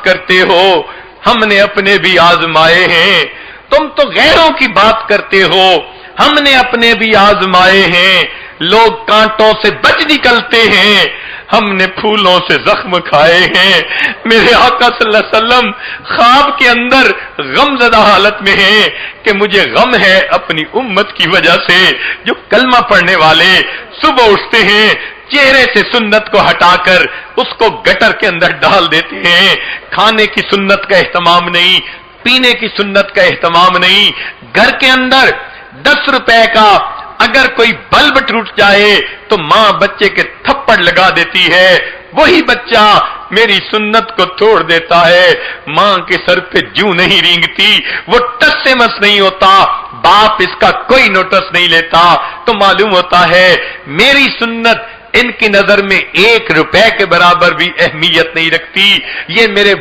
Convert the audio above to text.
کرتے ہو, ہم نے اپنے بھی آزمائے ہیں. تم تو غیروں کی بات کرتے ہو, ہم نے اپنے بھی آزمائے ہیں. لوگ کانٹوں سے بچ نکلتے ہیں, ہم نے پھولوں سے زخم کھائے ہیں. میرے آقا صلی اللہ علیہ وسلم خواب کے اندر غم زدہ حالت میں ہیں کہ مجھے غم ہے اپنی امت کی وجہ سے. جو کلمہ پڑھنے والے صبح اٹھتے ہیں, چہرے سے سنت کو ہٹا کر اس کو گٹر کے اندر ڈال دیتے ہیں. کھانے کی سنت کا اہتمام نہیں, پینے کی سنت کا اہتمام نہیں. گھر کے اندر 10 روپے کا اگر کوئی بلب ٹوٹ جائے تو ماں بچے کے تھپڑ لگا دیتی ہے. وہی بچہ میری سنت کو توڑ دیتا ہے. ماں کے سر پہ جوں نہیں رینگتی, وہ ٹس سے مس نہیں ہوتا, باپ اس کا کوئی نوٹس نہیں لیتا. تو معلوم ہوتا ہے میری سنت ان کی نظر میں 1 روپے کے برابر بھی اہمیت نہیں رکھتی. یہ میرے